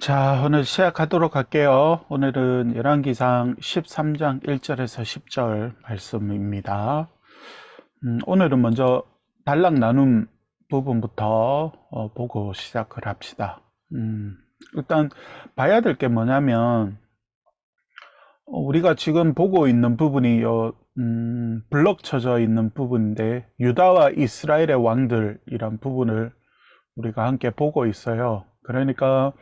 자, 오늘 시작하도록 할게요. 오늘은 열왕기상 13장 1절에서 10절 말씀입니다. 오늘은 먼저 단락 나눔 부분부터 보고 시작을 합시다. 일단 봐야 될 게 뭐냐면 우리가 지금 보고 있는 부분이 블럭 쳐져 있는 부분인데 유다와 이스라엘의 왕들이란 부분을 우리가 함께 보고 있어요. 그러니까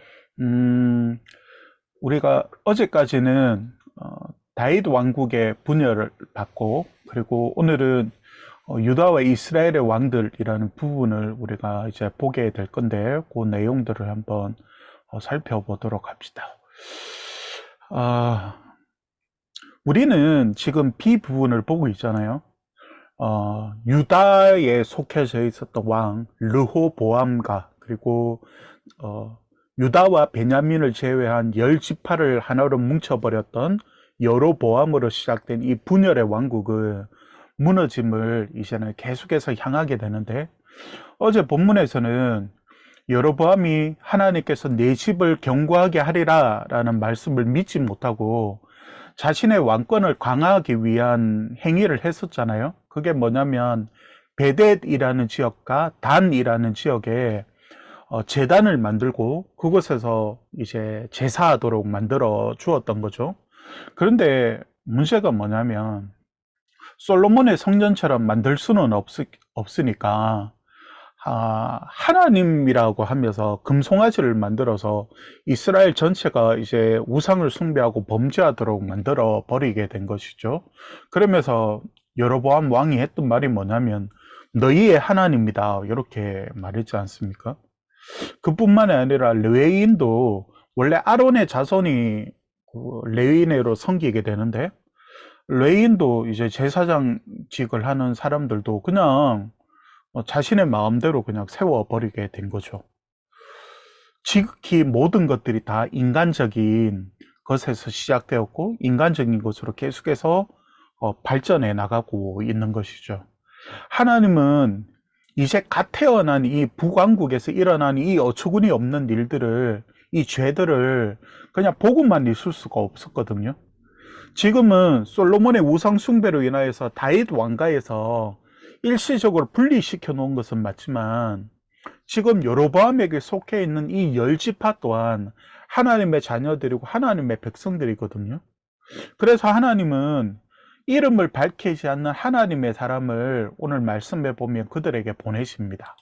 우리가 어제까지는 다윗 왕국의 분열을 받고, 그리고 오늘은 유다와 이스라엘의 왕들이라는 부분을 우리가 이제 보게 될 건데, 그 내용들을 한번 살펴보도록 합시다. 우리는 지금 B 부분을 보고 있잖아요. 유다에 속해져 있었던 왕 르호보암과, 그리고 유다와 베냐민을 제외한 10지파를 하나로 뭉쳐버렸던 여로보암으로 시작된 이 분열의 왕국은 무너짐을 이제는 계속해서 향하게 되는데, 어제 본문에서는 여로보암이 하나님께서 내 집을 견고하게 하리라 라는 말씀을 믿지 못하고 자신의 왕권을 강화하기 위한 행위를 했었잖아요. 그게 뭐냐면 베댓이라는 지역과 단이라는 지역에 제단을 만들고 그곳에서 이제 제사하도록 만들어 주었던 거죠. 그런데 문제가 뭐냐면 솔로몬의 성전처럼 만들 수는 없으니까 하나님이라고 하면서 금송아지를 만들어서 이스라엘 전체가 이제 우상을 숭배하고 범죄하도록 만들어 버리게 된 것이죠. 그러면서 여로보암 왕이 했던 말이 뭐냐면 너희의 하나님이다, 이렇게 말했지 않습니까? 그뿐만이 아니라 레위인도 원래 아론의 자손이 레위인으로 섬기게 되는데, 레위인도 이제 제사장직을 하는 사람들도 그냥 자신의 마음대로 그냥 세워버리게 된 거죠. 지극히 모든 것들이 다 인간적인 것에서 시작되었고 인간적인 것으로 계속해서 발전해 나가고 있는 것이죠. 하나님은 이제 갓 태어난 이 북왕국에서 일어난 이 어처구니 없는 일들을, 이 죄들을 그냥 보고만 있을 수가 없었거든요. 지금은 솔로몬의 우상 숭배로 인하여서 다윗 왕가에서 일시적으로 분리시켜 놓은 것은 맞지만, 지금 여로보암에게 속해 있는 이 10지파 또한 하나님의 자녀들이고 하나님의 백성들이거든요. 그래서 하나님은 이름을 밝히지 않는 하나님의 사람을 오늘 말씀해 보면 그들에게 보내십니다.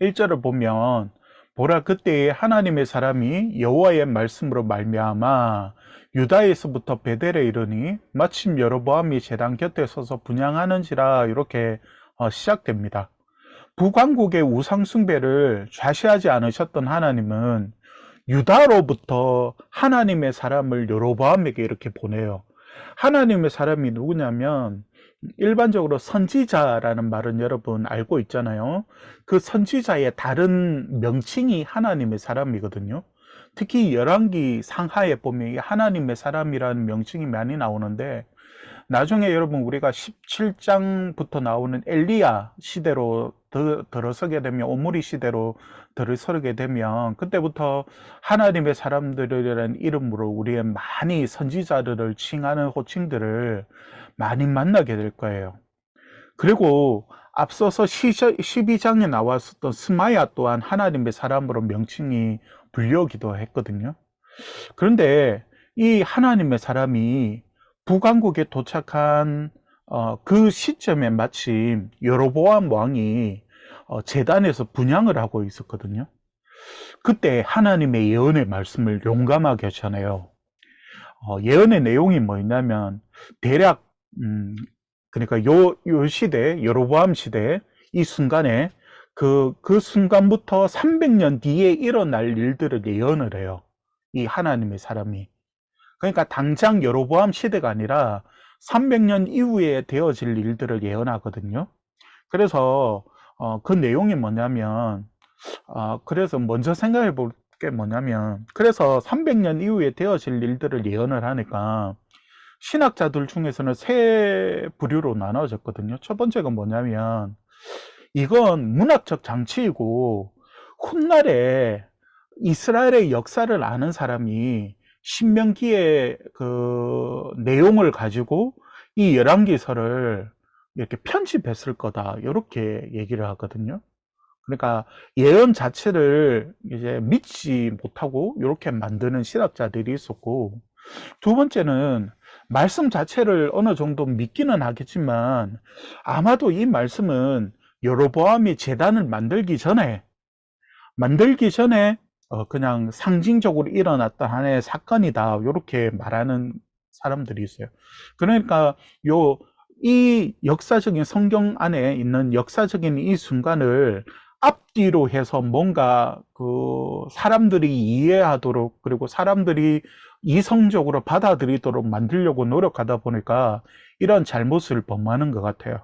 1절을 보면 보라, 그때에 하나님의 사람이 여호와의 말씀으로 말미암아 유다에서부터 베델에 이르니 마침 여로보암이 제단 곁에 서서 분향하는지라, 이렇게 시작됩니다. 북왕국의 우상 숭배를 좌시하지 않으셨던 하나님은 유다로부터 하나님의 사람을 여로보암에게 이렇게 보내요. 하나님의 사람이 누구냐면 일반적으로 선지자라는 말은 여러분 알고 있잖아요. 그 선지자의 다른 명칭이 하나님의 사람이거든요. 특히 열왕기 상하에 보면 하나님의 사람이라는 명칭이 많이 나오는데, 나중에 여러분 우리가 17장부터 나오는 엘리야 시대로 들어서게 되면, 오므리 시대로 들어서게 되면, 그때부터 하나님의 사람들이라는 이름으로 우리의 많이 선지자들을 칭하는 호칭들을 많이 만나게 될 거예요. 그리고 앞서서 12장에 나왔었던 스마야 또한 하나님의 사람으로 명칭이 불려오기도 했거든요. 그런데 이 하나님의 사람이 북왕국에 도착한 그 시점에 마침 여로보암 왕이 제단에서 분향을 하고 있었거든요. 그때 하나님의 예언의 말씀을 용감하게 전해요. 예언의 내용이 뭐였냐면, 대략 그러니까 요 시대, 여로보암 시대 이 순간에 그 순간부터 300년 뒤에 일어날 일들을 예언을 해요, 이 하나님의 사람이. 그러니까 당장 여로보암 시대가 아니라 300년 이후에 되어질 일들을 예언하거든요. 그래서 그 내용이 뭐냐면, 그래서 먼저 생각해 볼 게 뭐냐면, 그래서 300년 이후에 되어질 일들을 예언을 하니까 신학자들 중에서는 세 부류로 나눠졌거든요. 첫 번째가 뭐냐면, 이건 문학적 장치이고 훗날에 이스라엘의 역사를 아는 사람이 신명기의 그 내용을 가지고 이 열왕기서를 이렇게 편집했을 거다, 이렇게 얘기를 하거든요. 그러니까 예언 자체를 이제 믿지 못하고 이렇게 만드는 신학자들이 있었고, 두 번째는 말씀 자체를 어느 정도 믿기는 하겠지만 아마도 이 말씀은 여로보암이 제단을 만들기 전에 그냥 상징적으로 일어났던 하나의 사건이다, 이렇게 말하는 사람들이 있어요. 그러니까 이 역사적인, 성경 안에 있는 역사적인 이 순간을 앞뒤로 해서 뭔가 그 사람들이 이해하도록, 그리고 사람들이 이성적으로 받아들이도록 만들려고 노력하다 보니까 이런 잘못을 범하는 것 같아요.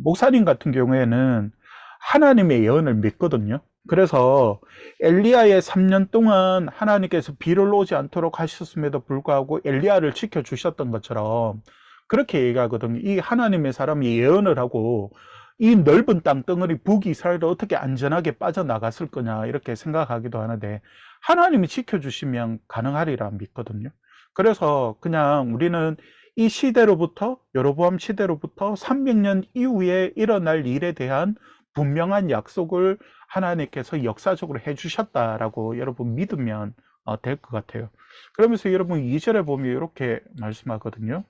목사님 같은 경우에는 하나님의 예언을 믿거든요. 그래서 엘리야의 3년 동안 하나님께서 비를 오지 않도록 하셨음에도 불구하고 엘리야를 지켜주셨던 것처럼 그렇게 얘기하거든요. 이 하나님의 사람이 예언을 하고 이 넓은 땅덩어리 북이스라엘을 어떻게 안전하게 빠져나갔을 거냐, 이렇게 생각하기도 하는데 하나님이 지켜주시면 가능하리라 믿거든요. 그래서 그냥 우리는 이 시대로부터, 여로보암 시대로부터 300년 이후에 일어날 일에 대한 분명한 약속을 하나님께서 역사적으로 해주셨다라고 여러분 믿으면 될 것 같아요. 그러면서 여러분 2절에 보면 이렇게 말씀하거든요.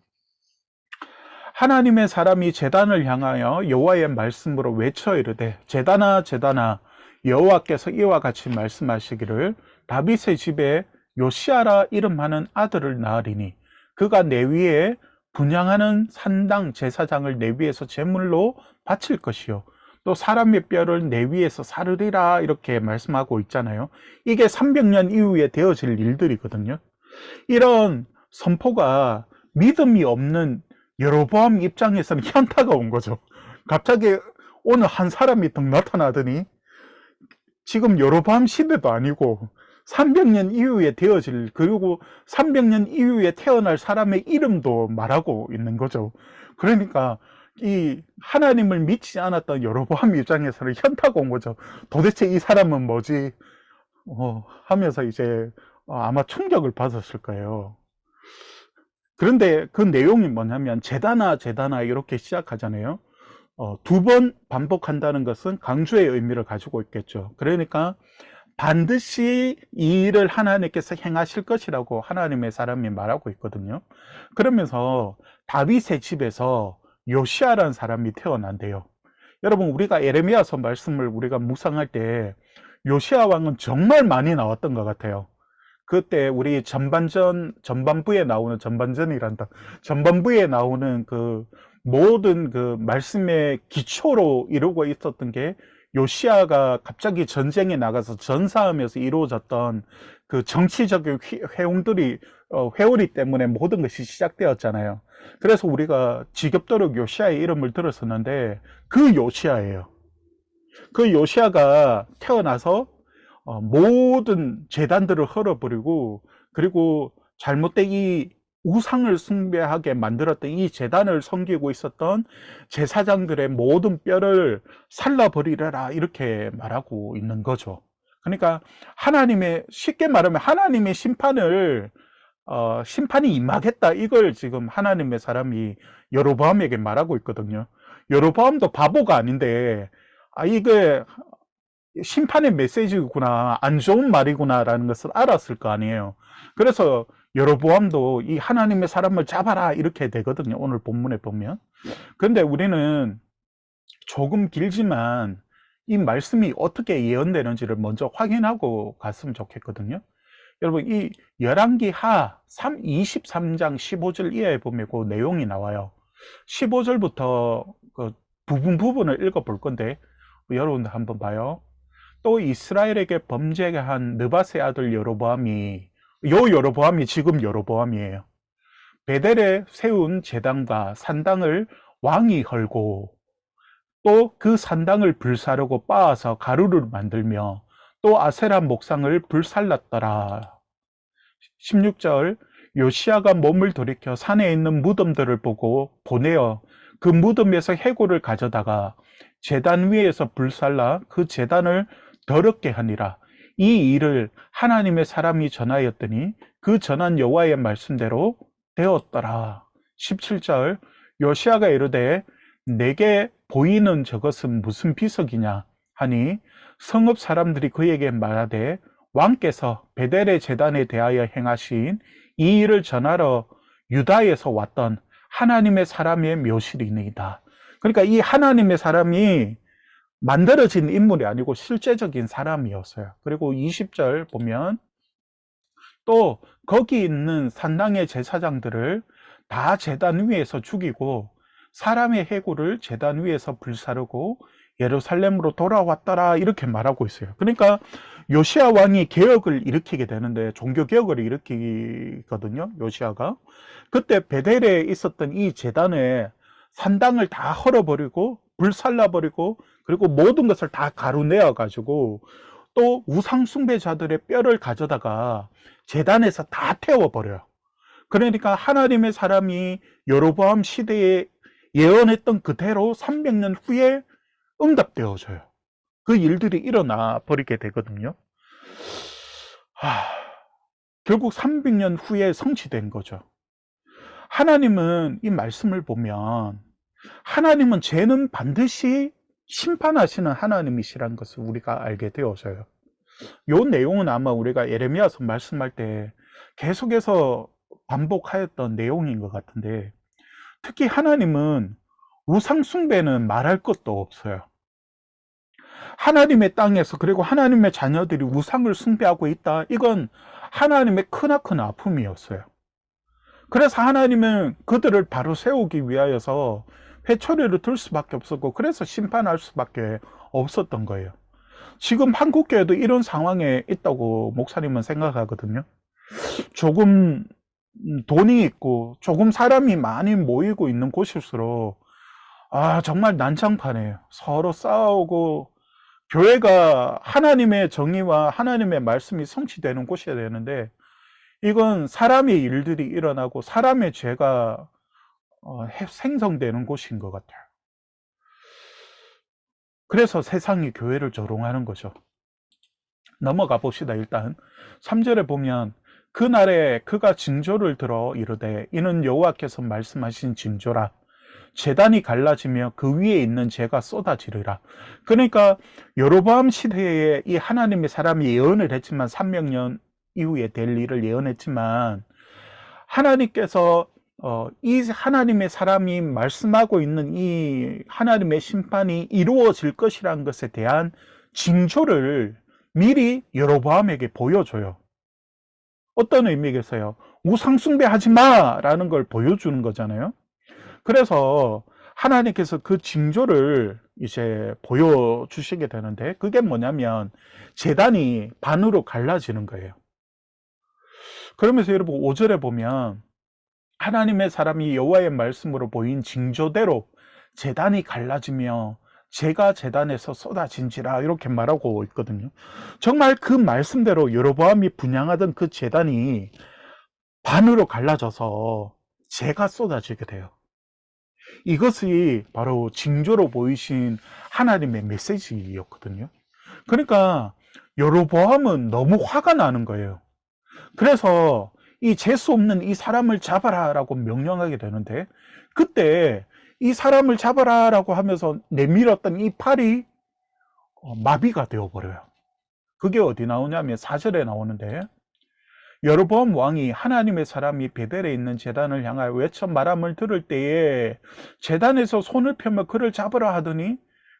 하나님의 사람이 제단을 향하여 여호와의 말씀으로 외쳐 이르되, 제단아 제단아, 여호와께서 이와 같이 말씀하시기를, 다윗의 집에 요시아라 이름하는 아들을 낳으리니 그가 내 위에 분향하는 산당 제사장을 내 위에서 제물로 바칠 것이요 또 사람의 뼈를 내 위에서 사르리라, 이렇게 말씀하고 있잖아요. 이게 300년 이후에 되어질 일들이거든요. 이런 선포가 믿음이 없는 여로보암 입장에서는 현타가 온 거죠. 갑자기 오늘 한 사람이 딱 나타나더니 지금 여로보암 시대도 아니고 300년 이후에 되어질, 그리고 300년 이후에 태어날 사람의 이름도 말하고 있는 거죠. 그러니까 이 하나님을 믿지 않았던 여로보암 입장에서는 현타가 온 거죠. 도대체 이 사람은 뭐지? 하면서 이제 아마 충격을 받았을 거예요. 그런데 그 내용이 뭐냐면 제단아 제단아 이렇게 시작하잖아요. 두 번 반복한다는 것은 강조의 의미를 가지고 있겠죠. 그러니까 반드시 이 일을 하나님께서 행하실 것이라고 하나님의 사람이 말하고 있거든요. 그러면서 다윗의 집에서 요시아라는 사람이 태어난대요. 여러분, 우리가 에레미야서 말씀을 우리가 묵상할 때 요시아 왕은 정말 많이 나왔던 것 같아요. 그때 우리 전반부에 나오는, 전반부에 나오는 그 모든 그 말씀의 기초로 이루고 있었던 게 요시아가 갑자기 전쟁에 나가서 전사하면서 이루어졌던 그 정치적인 회오리 때문에 모든 것이 시작되었잖아요. 그래서 우리가 지겹도록 요시아의 이름을 들었었는데 그 요시아예요. 그 요시아가 태어나서 모든 제단들을 헐어버리고, 그리고 잘못된 이 우상을 숭배하게 만들었던 이 제단을 섬기고 있었던 제사장들의 모든 뼈를 살라버리라, 이렇게 말하고 있는 거죠. 그러니까 쉽게 말하면 하나님의 심판이 임하겠다, 이걸 지금 하나님의 사람이 여로보암에게 말하고 있거든요. 여로보암도 바보가 아닌데 이게 심판의 메시지구나, 안 좋은 말이구나 라는 것을 알았을 거 아니에요. 그래서 여로보암도 이 하나님의 사람을 잡아라, 이렇게 되거든요, 오늘 본문에 보면. 그런데 우리는 조금 길지만 이 말씀이 어떻게 예언되는지를 먼저 확인하고 갔으면 좋겠거든요. 여러분, 이 열왕기 하 23장 15절 이하에 보면 그 내용이 나와요. 15절부터 그 부분을 읽어볼 건데 여러분들 한번 봐요. 또 이스라엘에게 범죄하게 한 느밧의 아들 여로보암이, 여로보암이 지금 여로보암이에요. 베델에 세운 제단과 산당을 왕이 헐고, 또 그 산당을 불사르고 빻아서 가루를 만들며 또 아세라 목상을 불살랐더라. 16절, 요시아가 몸을 돌이켜 산에 있는 무덤들을 보고 보내어 그 무덤에서 해골을 가져다가 제단 위에서 불살라 그 제단을 더럽게 하니라. 이 일을 하나님의 사람이 전하였더니 그 전한 여호와의 말씀대로 되었더라. 17절 요시야가 이르되 내게 보이는 저것은 무슨 비석이냐 하니 성읍 사람들이 그에게 말하되 왕께서 베델의 제단에 대하여 행하신 이 일을 전하러 유다에서 왔던 하나님의 사람의 묘실이니이다. 그러니까 이 하나님의 사람이 만들어진 인물이 아니고 실제적인 사람이었어요. 그리고 20절 보면 또 거기 있는 산당의 제사장들을 다 제단 위에서 죽이고 사람의 해골을 제단 위에서 불사르고 예루살렘으로 돌아왔더라 이렇게 말하고 있어요. 그러니까 요시야 왕이 개혁을 일으키게 되는데 종교 개혁을 일으키거든요. 요시야가 그때 베델에 있었던 이 제단에 산당을 다 헐어버리고 불살라버리고 그리고 모든 것을 다 가루내어 가지고 또 우상 숭배자들의 뼈를 가져다가 제단에서 다 태워버려요. 그러니까 하나님의 사람이 여로보암 시대에 예언했던 그대로 300년 후에 응답되어져요. 그 일들이 일어나 버리게 되거든요. 결국 300년 후에 성취된 거죠. 하나님은 이 말씀을 보면 하나님은 죄는 반드시 심판하시는 하나님이시라는 것을 우리가 알게 되어져요. 이 내용은 아마 우리가 예레미야서 말씀할 때 계속해서 반복하였던 내용인 것 같은데, 특히 하나님은 우상 숭배는 말할 것도 없어요. 하나님의 땅에서 그리고 하나님의 자녀들이 우상을 숭배하고 있다, 이건 하나님의 크나큰 아픔이었어요. 그래서 하나님은 그들을 바로 세우기 위하여서 회초리를 들 수밖에 없었고, 그래서 심판할 수밖에 없었던 거예요. 지금 한국교회도 이런 상황에 있다고 목사님은 생각하거든요. 조금 돈이 있고 조금 사람이 많이 모이고 있는 곳일수록 정말 난장판이에요. 서로 싸우고, 교회가 하나님의 정의와 하나님의 말씀이 성취되는 곳이어야 되는데, 이건 사람의 일들이 일어나고 사람의 죄가 생성되는 곳인 것 같아요. 그래서 세상이 교회를 조롱하는 거죠. 넘어가 봅시다. 일단 3절에 보면 그날에 그가 징조를 들어 이르되 이는 여호와께서 말씀하신 징조라. 제단이 갈라지며 그 위에 있는 재가 쏟아지리라. 그러니까 여로보암 시대에 이 하나님의 사람이 예언을 했지만, 300년 이후에 될 일을 예언했지만, 하나님께서 이 하나님의 사람이 말씀하고 있는 이 하나님의 심판이 이루어질 것이라는 것에 대한 징조를 미리 여로보암에게 보여줘요. 어떤 의미겠어요? 우상 숭배하지 마라는 걸 보여주는 거잖아요. 그래서 하나님께서 그 징조를 이제 보여주시게 되는데, 그게 뭐냐면 제단이 반으로 갈라지는 거예요. 그러면서 여러분 5절에 보면 하나님의 사람이 여호와의 말씀으로 보인 징조대로 제단이 갈라지며 재가 제단에서 쏟아진지라 이렇게 말하고 있거든요. 정말 그 말씀대로 여로보암이 분향하던 그 제단이 반으로 갈라져서 재가 쏟아지게 돼요. 이것이 바로 징조로 보이신 하나님의 메시지였거든요. 그러니까 여로보암은 너무 화가 나는 거예요. 그래서 이 재수 없는 이 사람을 잡아라 라고 명령하게 되는데, 그때 이 사람을 잡아라 라고 하면서 내밀었던 이 팔이 마비가 되어버려요. 그게 어디 나오냐면 4절에 나오는데, 여로보암 왕이 하나님의 사람이 베델에 있는 제단을 향하여 외쳐 말함을 들을 때에 제단에서 손을 펴며 그를 잡으라 하더니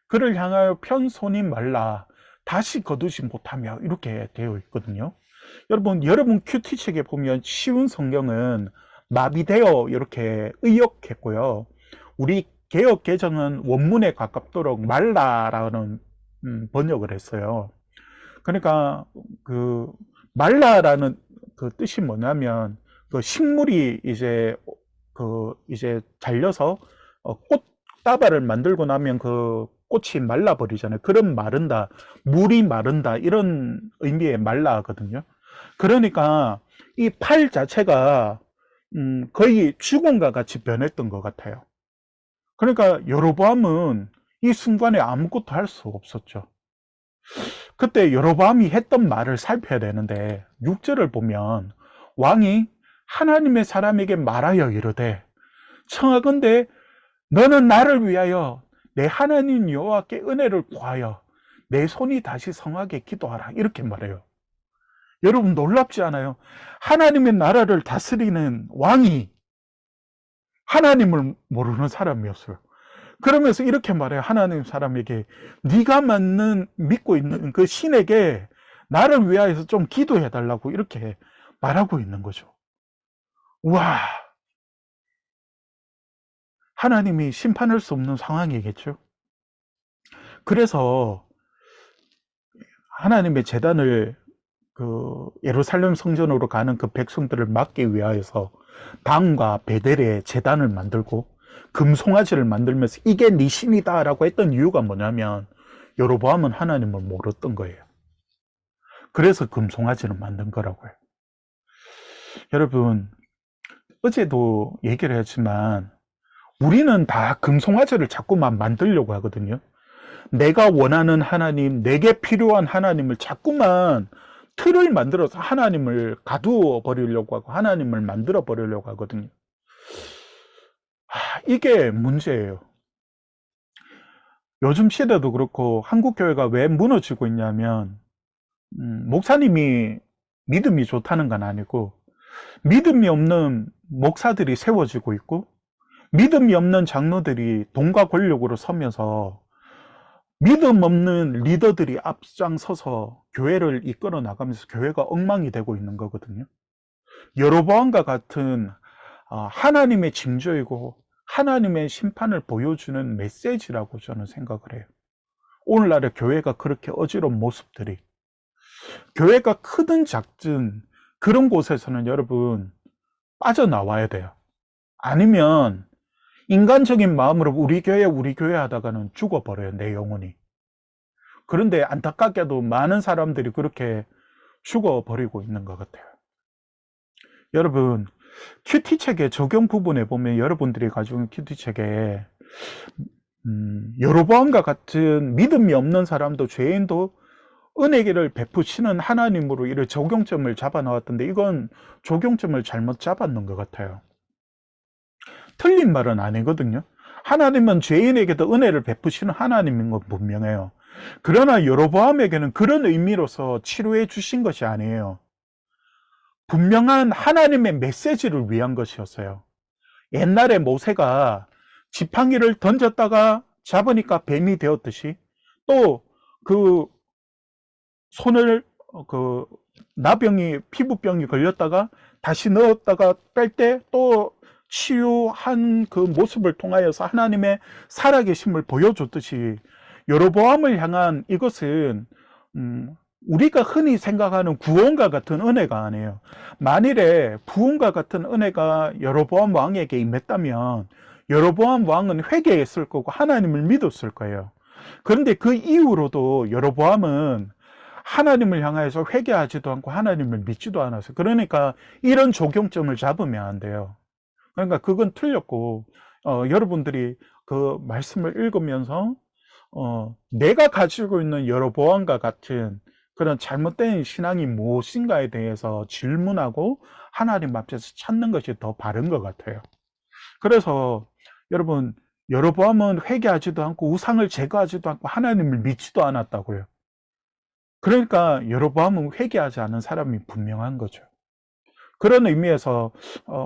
그를 향하여 편 손이 말라 다시 거두지 못하며, 이렇게 되어 있거든요. 여러분 큐티책에 보면 쉬운 성경은 마비되어 이렇게 의역했고요. 우리 개역 개정은 원문에 가깝도록 말라라는 번역을 했어요. 그러니까 그 말라라는 그 뜻이 뭐냐면, 그 식물이 이제 잘려서 꽃다발을 만들고 나면 그 꽃이 말라버리잖아요. 그런 마른다, 물이 마른다, 이런 의미의 말라거든요. 그러니까 이 팔 자체가 거의 죽음과 같이 변했던 것 같아요. 그러니까 여로보암은 이 순간에 아무것도 할 수 없었죠. 그때 여로보암이 했던 말을 살펴야 되는데 6절을 보면 왕이 하나님의 사람에게 말하여 이르되 청하건대 너는 나를 위하여 내 하나님 여호와께 은혜를 구하여 내 손이 다시 성하게 기도하라 이렇게 말해요. 여러분 놀랍지 않아요? 하나님의 나라를 다스리는 왕이 하나님을 모르는 사람이었어요. 그러면서 이렇게 말해요. 하나님 사람에게 네가 믿고 있는 그 신에게 나를 위하여서 좀 기도해 달라고 이렇게 말하고 있는 거죠. 와, 하나님이 심판할 수 없는 상황이겠죠. 그래서 하나님의 제단을 그 예루살렘 성전으로 가는 그 백성들을 막기 위하여서 당과 베델의 제단을 만들고 금송아지를 만들면서 이게 네 신이다 라고 했던 이유가 뭐냐면 여로보암은 하나님을 모르던 거예요. 그래서 금송아지를 만든 거라고요. 여러분 어제도 얘기를 했지만 우리는 다 금송아지를 자꾸만 만들려고 하거든요. 내가 원하는 하나님, 내게 필요한 하나님을 자꾸만 틀을 만들어서 하나님을 가두어 버리려고 하고 하나님을 만들어 버리려고 하거든요. 이게 문제예요. 요즘 시대도 그렇고 한국 교회가 왜 무너지고 있냐면 목사님이 믿음이 좋다는 건 아니고 믿음이 없는 목사들이 세워지고 있고 믿음이 없는 장로들이 돈과 권력으로 서면서 믿음 없는 리더들이 앞장서서 교회를 이끌어 나가면서 교회가 엉망이 되고 있는 거거든요. 여로보암과 같은 하나님의 징조이고 하나님의 심판을 보여주는 메시지라고 저는 생각을 해요. 오늘날의 교회가 그렇게 어지러운 모습들이 교회가 크든 작든 그런 곳에서는 여러분 빠져나와야 돼요. 아니면 인간적인 마음으로 우리 교회 하다가는 죽어버려요, 내 영혼이. 그런데 안타깝게도 많은 사람들이 그렇게 죽어버리고 있는 것 같아요. 여러분 큐티책의 적용 부분에 보면 여러분들이 가지고 있는 큐티책에 여로보암과 같은 믿음이 없는 사람도 죄인도 은혜를 베푸시는 하나님으로 이런 적용점을 잡아 나왔던데 이건 적용점을 잘못 잡았는 것 같아요. 틀린 말은 아니거든요. 하나님은 죄인에게도 은혜를 베푸시는 하나님인 건 분명해요. 그러나 여로보암에게는 그런 의미로서 치료해 주신 것이 아니에요. 분명한 하나님의 메시지를 위한 것이었어요. 옛날에 모세가 지팡이를 던졌다가 잡으니까 뱀이 되었듯이 또 그 손을 나병이 피부병이 걸렸다가 다시 넣었다가 뺄 때 또 치유한 그 모습을 통하여서 하나님의 살아계심을 보여줬듯이 여로보암을 향한 이것은 우리가 흔히 생각하는 구원과 같은 은혜가 아니에요. 만일에 부흥과 같은 은혜가 여로보암 왕에게 임했다면 여로보암 왕은 회개했을 거고 하나님을 믿었을 거예요. 그런데 그 이후로도 여로보암은 하나님을 향해서 회개하지도 않고 하나님을 믿지도 않았어요. 그러니까 이런 적용점을 잡으면 안 돼요. 그러니까 그건 틀렸고 여러분들이 그 말씀을 읽으면서 내가 가지고 있는 여로보암과 같은 그런 잘못된 신앙이 무엇인가에 대해서 질문하고 하나님 앞에서 찾는 것이 더 바른 것 같아요. 그래서 여러분 여로보암은 회개하지도 않고 우상을 제거하지도 않고 하나님을 믿지도 않았다고요. 그러니까 여로보암은 회개하지 않은 사람이 분명한 거죠. 그런 의미에서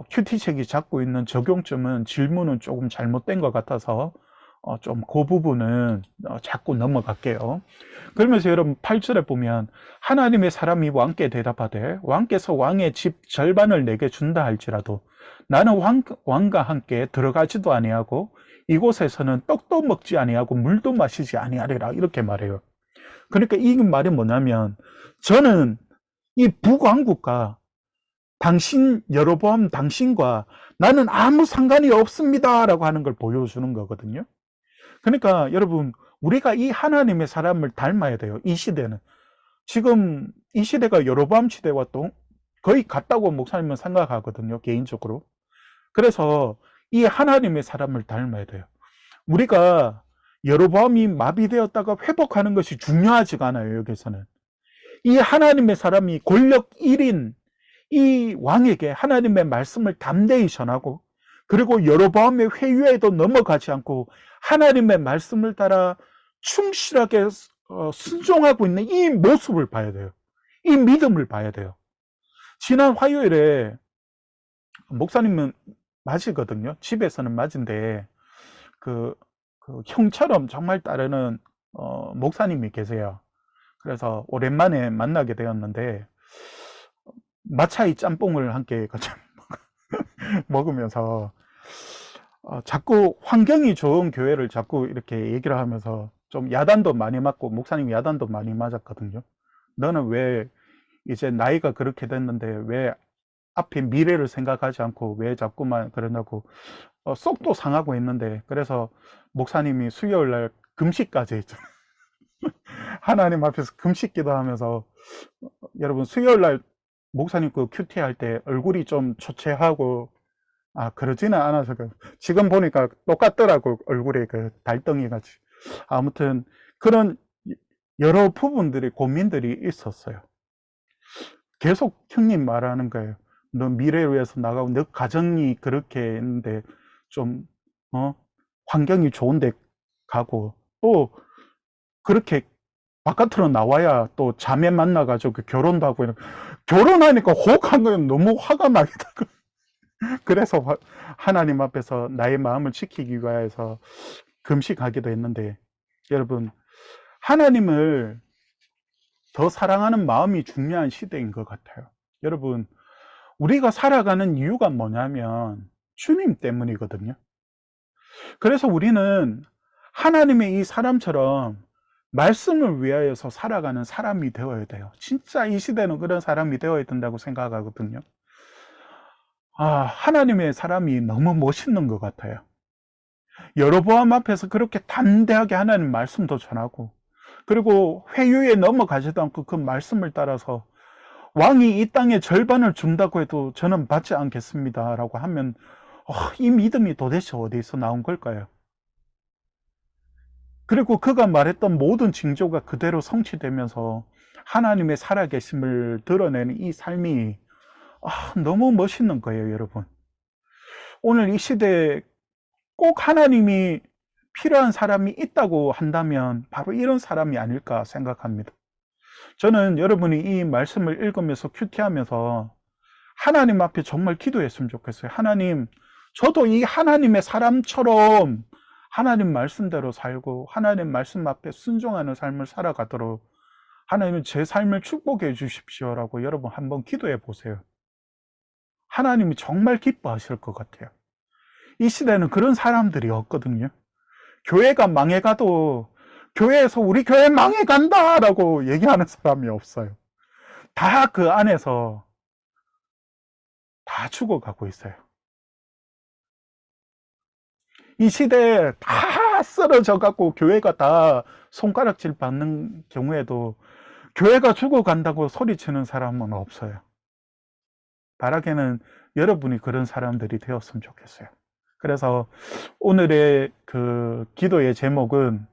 큐티책이 잡고 있는 적용점은 질문은 조금 잘못된 것 같아서 좀 그 부분은 자꾸 넘어갈게요. 그러면서 여러분 8절에 보면 하나님의 사람이 왕께 대답하되 왕께서 왕의 집 절반을 내게 준다 할지라도 나는 왕과 함께 들어가지도 아니하고 이곳에서는 떡도 먹지 아니하고 물도 마시지 아니하리라 이렇게 말해요. 그러니까 이 말이 뭐냐면 저는 이 북왕국과 여로보암 당신과 나는 아무 상관이 없습니다 라고 하는 걸 보여주는 거거든요. 그러니까 여러분 우리가 이 하나님의 사람을 닮아야 돼요. 이 시대는 지금 이 시대가 여로보암 시대와 또 거의 같다고 목사님은 생각하거든요, 개인적으로. 그래서 이 하나님의 사람을 닮아야 돼요. 우리가 여로보암이 마비되었다가 회복하는 것이 중요하지가 않아요. 여기서는 이 하나님의 사람이 권력 1인 이 왕에게 하나님의 말씀을 담대히 전하고, 그리고 여로보암의 회유에도 넘어가지 않고 하나님의 말씀을 따라 충실하게 순종하고 있는 이 모습을 봐야 돼요. 이 믿음을 봐야 돼요. 지난 화요일에 목사님은 맞이거든요. 집에서는 맞은데 그 형처럼 정말 따르는 목사님이 계세요. 그래서 오랜만에 만나게 되었는데 마차이 짬뽕을 함께 같이 먹으면서 자꾸 환경이 좋은 교회를 자꾸 이렇게 얘기를 하면서 좀 야단도 많이 맞고, 목사님 야단도 많이 맞았거든요. 너는 왜 이제 나이가 그렇게 됐는데 왜 앞에 미래를 생각하지 않고 왜 자꾸만 그러냐고 속도 상하고 있는데, 그래서 목사님이 수요일 날 금식까지 했잖아요. 하나님 앞에서 금식 기도하면서, 여러분 수요일 날 목사님 그 큐티 할 때 얼굴이 좀 초췌하고, 그러지는 않아서 지금 보니까 똑같더라고, 얼굴에 그 달덩이 같이. 아무튼 그런 여러 부분들이, 고민들이 있었어요. 계속 형님 말하는 거예요. 너 미래를 위해서 나가고 너 가정이 그렇게 했는데 좀 환경이 좋은데 가고, 또 그렇게 바깥으로 나와야 또 자매 만나가지고 결혼도 하고, 결혼하니까 혹한 거예요. 너무 화가 나겠다고. 그래서 하나님 앞에서 나의 마음을 지키기 위해서 금식하기도 했는데, 여러분 하나님을 더 사랑하는 마음이 중요한 시대인 것 같아요. 여러분 우리가 살아가는 이유가 뭐냐면 주님 때문이거든요. 그래서 우리는 하나님의 이 사람처럼 말씀을 위하여서 살아가는 사람이 되어야 돼요. 진짜 이 시대는 그런 사람이 되어야 된다고 생각하거든요. 하나님의 사람이 너무 멋있는 것 같아요. 여로보암 앞에서 그렇게 담대하게 하나님 말씀도 전하고, 그리고 회유에 넘어가지도 않고 그 말씀을 따라서 왕이 이 땅의 절반을 준다고 해도 저는 받지 않겠습니다 라고 하면, 이 믿음이 도대체 어디서 나온 걸까요? 그리고 그가 말했던 모든 징조가 그대로 성취되면서 하나님의 살아계심을 드러내는 이 삶이 너무 멋있는 거예요. 여러분 오늘 이 시대에 꼭 하나님이 필요한 사람이 있다고 한다면 바로 이런 사람이 아닐까 생각합니다. 저는 여러분이 이 말씀을 읽으면서 큐티하면서 하나님 앞에 정말 기도했으면 좋겠어요. 하나님, 저도 이 하나님의 사람처럼 하나님 말씀대로 살고 하나님 말씀 앞에 순종하는 삶을 살아가도록 하나님은 제 삶을 축복해 주십시오라고 여러분 한번 기도해 보세요. 하나님이 정말 기뻐하실 것 같아요. 이 시대는 그런 사람들이 없거든요. 교회가 망해가도 교회에서 우리 교회 망해간다 라고 얘기하는 사람이 없어요. 다 그 안에서 다 죽어가고 있어요. 이 시대에 다 쓰러져 갖고 교회가 다 손가락질 받는 경우에도 교회가 죽어간다고 소리치는 사람은 없어요. 바라기는 여러분이 그런 사람들이 되었으면 좋겠어요. 그래서 오늘의 그 기도의 제목은